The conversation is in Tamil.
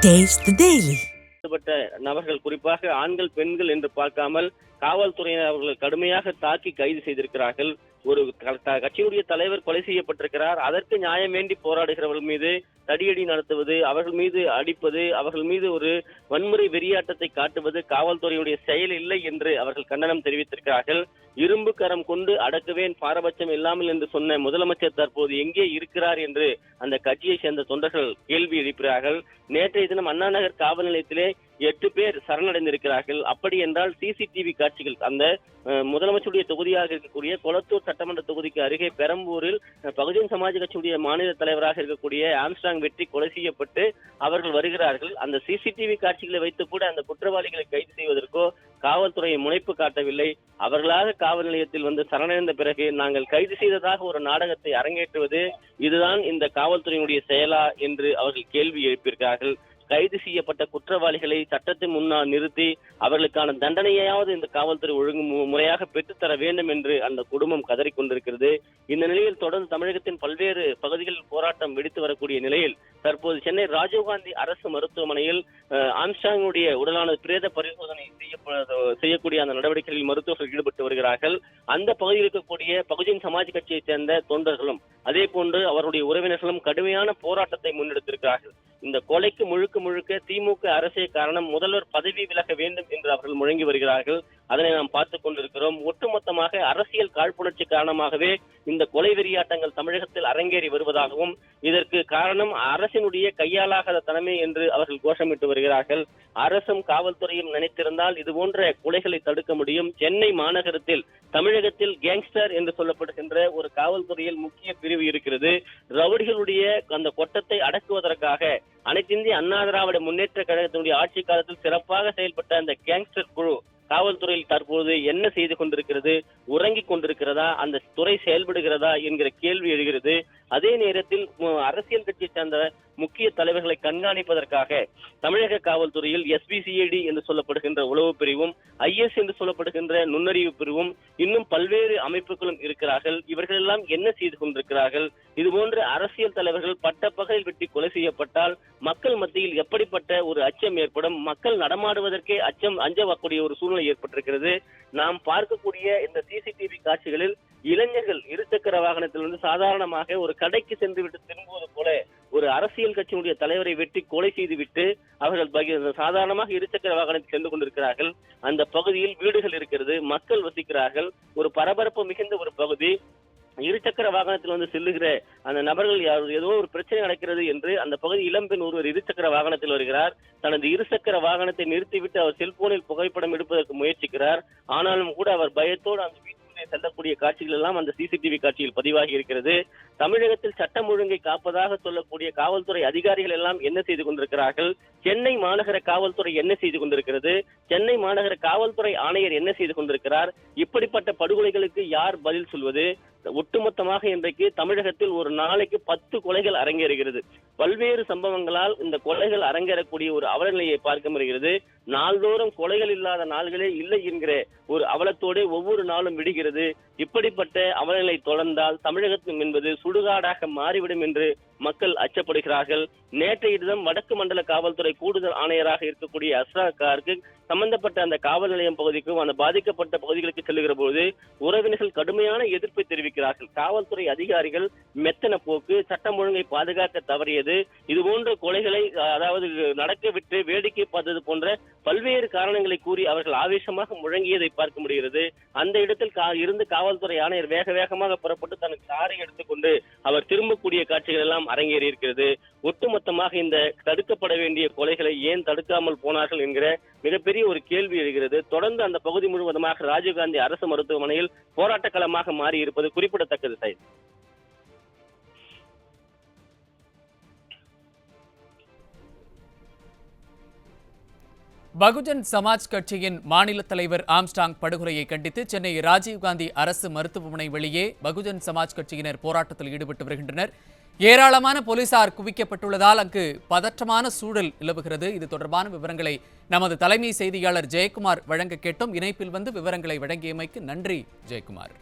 Taste the Daily. நபர்கள் குறிப்பாக ஆண்கள் பெண்கள் என்று பார்க்காமல் காவல்துறையினர் அவர்கள் கடுமையாக தாக்கி கைது செய்திருக்கிறார்கள். ஒரு கட்சியுடைய தலைவர் கொலை செய்யப்பட்டிருக்கிறார். அதற்கு நியாயம் வேண்டி போராடுகிறவர்கள் மீது தடியடி நடத்துவது, அவர்கள் மீது அடிப்பது, அவர்கள் மீது ஒரு வன்முறை வெறியாட்டத்தை காட்டுவது காவல்துறையுடைய செயல் இல்லை என்று அவர்கள் கண்டனம் தெரிவித்திருக்கிறார்கள். இரும்பு கரம் கொண்டு அடக்குவேன் பாரபட்சம் இல்லாமல் என்று சொன்ன முதலமைச்சர் தற்போது எங்கே இருக்கிறார் என்று அந்த கட்சியை சேர்ந்த தொண்டர்கள் கேள்வி எழுப்புகிறார்கள். நேற்றைய தினம் அண்ணா நகர் காவல் நிலையத்திலே 8 பேர் சரணடைந்திருக்கிறார்கள். அப்படி என்றால் சிசிடிவி காட்சிகள் அந்த முதலமைச்சருடைய தொகுதியாக இருக்கக்கூடிய கொளத்தூர் சட்டமன்ற தொகுதிக்கு அருகே பெரம்பூரில் பகுஜன் சமாஜ் கட்சியுடைய மாநில தலைவராக இருக்கக்கூடிய ஆம்ஸ்ட்ராங் வெற்றி கொலை செய்யப்பட்டு அவர்கள் வருகிறார்கள். அந்த சிசிடிவி காட்சிகளை வைத்து கூட அந்த குற்றவாளிகளை கைது செய்வதற்கோ காவல்துறையை முனைப்பு காட்டவில்லை. அவர்களாக காவல் நிலையத்தில் வந்து சரணடைந்த பிறகு நாங்கள் கைது செய்ததாக ஒரு நாடகத்தை அரங்கேற்றுவது, இதுதான் இந்த காவல்துறையினுடைய செயலா என்று அவர்கள் கேள்வி எழுப்பியிருக்கிறார்கள். கைது செய்யப்பட்ட குற்றவாளிகளை சட்டத்தின் முன்னால் நிறுத்தி அவர்களுக்கான தண்டனையாவது இந்த காவல்துறை ஒழுங்கு முறையாக பெற்றுத்தர வேண்டும் என்று அந்த குடும்பம் கதறிக்கொண்டிருக்கிறது. இந்த நிலையில் தொடர்ந்து தமிழகத்தின் பல்வேறு பகுதிகளில் போராட்டம் வெடித்து வரக்கூடிய நிலையில் தற்போது சென்னை ராஜீவ்காந்தி அரசு மருத்துவமனையில் ஆம்ஸ்ட்ராங்குடைய உடலான பிரேத பரிசோதனை செய்யக்கூடிய அந்த நடவடிக்கைகளில் மருத்துவர்கள் ஈடுபட்டு வருகிறார்கள். அந்த பகுதியில் இருக்கக்கூடிய பகுஜன் சமாஜ் கட்சியைச் சேர்ந்த தொண்டர்களும் அதே போன்று அவருடைய உறவினர்களும் கடுமையான போராட்டத்தை முன்னெடுத்திருக்கிறார்கள். இந்த கொலைக்கு முழுக்க திமுக அரசே காரணம், முதல்வர் பதவி விலக வேண்டும் என்று அவர்கள் முழங்கி வருகிறார்கள். அதனை நாம் பார்த்துக் கொண்டிருக்கிறோம். ஒட்டுமொத்தமாக அரசியல் காழ்ப்புணர்ச்சி காரணமாகவே இந்த கொலை வெறியாட்டங்கள் தமிழகத்தில் அரங்கேறி வருவதாகவும் இதற்கு காரணம் அரசினுடைய கையாளாகாத தனமே என்று அவர்கள் கோஷமிட்டு வருகிறார்கள். அரசும் காவல்துறையும் நினைத்திருந்தால் இது போன்ற கொலைகளை தடுக்க முடியும். சென்னை மாநகரத்தில் தமிழகத்தில் கேங்ஸ்டர் என்று சொல்லப்படுகின்ற ஒரு காவல்துறையில் முக்கிய பிரிவு இருக்கிறது. ரவுடிகளுடைய அந்த கொட்டத்தை அடக்குவதற்காக அனைத்து இந்திய அண்ணா திராவிட முன்னேற்ற கழகத்தினுடைய ஆட்சி காலத்தில் சிறப்பாக செயல்பட்ட அந்த கேங்ஸ்டர் குழு காவல்துறையில் தற்போது என்ன செய்து கொண்டிருக்கிறது, உறங்கிக் கொண்டிருக்கிறதா, அந்த துறை செயல்படுகிறதா என்கிற கேள்வி எழுகிறது. அதே நேரத்தில் அரசியல் கட்சியை சேர்ந்த முக்கிய தலைவர்களை கண்காணிப்பதற்காக தமிழக காவல்துறையில் SBCID என்று சொல்லப்படுகின்ற உளவு பிரிவும், IS என்று சொல்லப்படுகின்ற நுண்ணறிவு பிரிவும், இன்னும் பல்வேறு அமைப்புகளும் இருக்கிறார்கள். இவர்கள் எல்லாம் என்ன செய்து கொண்டிருக்கிறார்கள்? இது போன்ற அரசியல் தலைவர்கள் பட்டப்பகலில் வெட்டி கொலை செய்யப்பட்டால் மக்கள் மத்தியில் எப்படிப்பட்ட ஒரு அச்சம் ஏற்படும்? மக்கள் நடமாடுவதற்கே அஞ்சக்கூடிய ஒரு சூழ்நிலை ஏற்பட்டிருக்கிறது. நாம் பார்க்கக்கூடிய இந்த சிசிடிவி காட்சிகளில் இளைஞர்கள் இருசக்கர வாகனத்தில் வந்து சாதாரணமாக ஒரு கடைக்கு சென்று விட்டு திரும்புவது போல ஒரு அரசியல் கட்சியினுடைய தலைவரை வெட்டி கொலை செய்து விட்டு அவர்கள் சாதாரணமாக இருசக்கர வாகனத்தில் சென்று கொண்டிருக்கிறார்கள். அந்த பகுதியில் வீடுகள் இருக்கிறது, மக்கள் வசிக்கிறார்கள். ஒரு பரபரப்பு மிகுந்த ஒரு பகுதி. இருசக்கர வாகனத்தில் வந்து செல்லுகிற அந்த நபர்கள் ஏதோ ஒரு பிரச்சனை நடக்கிறது என்று அந்த பகுதி இளம்பெண் ஒருவர் இருசக்கர வாகனத்தில் வருகிறார். தனது இருசக்கர வாகனத்தை நிறுத்திவிட்டு அவர் செல்போனில் புகைப்படம் எடுப்பதற்கு முயற்சிக்கிறார். ஆனாலும் கூட அவர் பயத்தோடு அந்த வீட்டுக்குள்ளே செல்லக்கூடிய காட்சிகள் எல்லாம் அந்த சிசிடிவி காட்சியில் பதிவாகி இருக்கிறது. தமிழகத்தில் சட்டம் ஒழுங்கை காப்பதாக சொல்லக்கூடிய காவல்துறை அதிகாரிகள் எல்லாம் என்ன செய்து கொண்டிருக்கிறார்கள்? சென்னை மாநகர காவல்துறை என்ன செய்து கொண்டிருக்கிறது? சென்னை மாநகர காவல்துறை ஆணையர் என்ன செய்து கொண்டிருக்கிறார்? இப்படிப்பட்ட படுகொலைகளுக்கு யார் பதில் சொல்வது? ஒட்டுமொத்தமாக இன்றைக்கு தமிழகத்தில் ஒரு நாளைக்கு 10 கொலைகள் அரங்கேறுகிறது. பல்வேறு சம்பவங்களால் இந்த கொலைகள் அரங்கேறக்கூடிய ஒரு அவலநிலையை பார்க்க முடிகிறது. நாள்தோறும் கொலைகள் இல்லாத நாள்களே இல்லை என்கிற ஒரு அவலத்தோடு ஒவ்வொரு நாளும் விடுகிறது. இப்படிப்பட்ட அவலநிலை தொடர்ந்தால் தமிழகத்தின் என்பது சுடுகாடாக மாறிவிடும் என்று மக்கள் அச்சப்படுகிறார்கள். நேற்றைய தினம் வடக்கு மண்டல காவல்துறை கூடுதல் ஆணையராக இருக்கக்கூடிய அஸ்ராக் காருக்கு சம்பந்தப்பட்ட அந்த காவல் நிலையம் பகுதிக்கும் அந்த பாதிக்கப்பட்ட பகுதிகளுக்கு செல்லுகிற போது உறவினர்கள் கடுமையான எதிர்ப்பை தெரிவிக்கிறார்கள். காவல்துறை அதிகாரிகள் மெத்தன போக்கு, சட்டம் ஒழுங்கை பாதுகாக்க தவறியது, இது போன்ற கொலைகளை அதாவது நடக்க விட்டு வேடிக்கை பார்த்தது போன்ற பல்வேறு காரணங்களை கூறி அவர்கள் ஆவேசமாக முழங்கியதை பார்க்க முடிகிறது. அந்த இடத்தில் இருந்து காவல்துறை ஆணையர் வேகமாக புறப்பட்டு தனக்கு காரை எடுத்துக்கொண்டு அவர் திரும்பக்கூடிய காட்சிகள் எல்லாம் அரங்கேறி இருக்கிறது. ஒட்டுமொத்தமாக இந்த தடுக்கப்பட வேண்டிய கொலைகளை ஏன் தடுக்காமல் போனார்கள் என்கிற மிகப்பெரிய ஒரு கேள்வி எழுகிறது. தொடர்ந்து அந்த பகுதி முழுவதுமாக ராஜீவ்காந்தி அரசு மருத்துவமனையில் போராட்ட களமாக மாறி இருப்பது குறிப்பிடத்தக்கது. சார், பகுஜன் சமாஜ் கட்சியின் மாநில தலைவர் ஆம்ஸ்ட்ராங் படுகொலையை கண்டித்து சென்னை ராஜீவ்காந்தி அரசு மருத்துவமனை வெளியே பகுஜன் சமாஜ் கட்சியினர் போராட்டத்தில் ஈடுபட்டு வருகின்றனர். ஏராளமான போலீசார் குவிக்கப்பட்டுள்ளதால் அங்கு பதற்றமான சூழல் நிலவுகிறது. இது தொடர்பான விவரங்களை நமது தலைமை செய்தியாளர் ஜெயக்குமார் வழங்க கேட்டோம். இணைப்பில் வந்து விவரங்களை வழங்கியமைக்கு நன்றி ஜெயக்குமார்.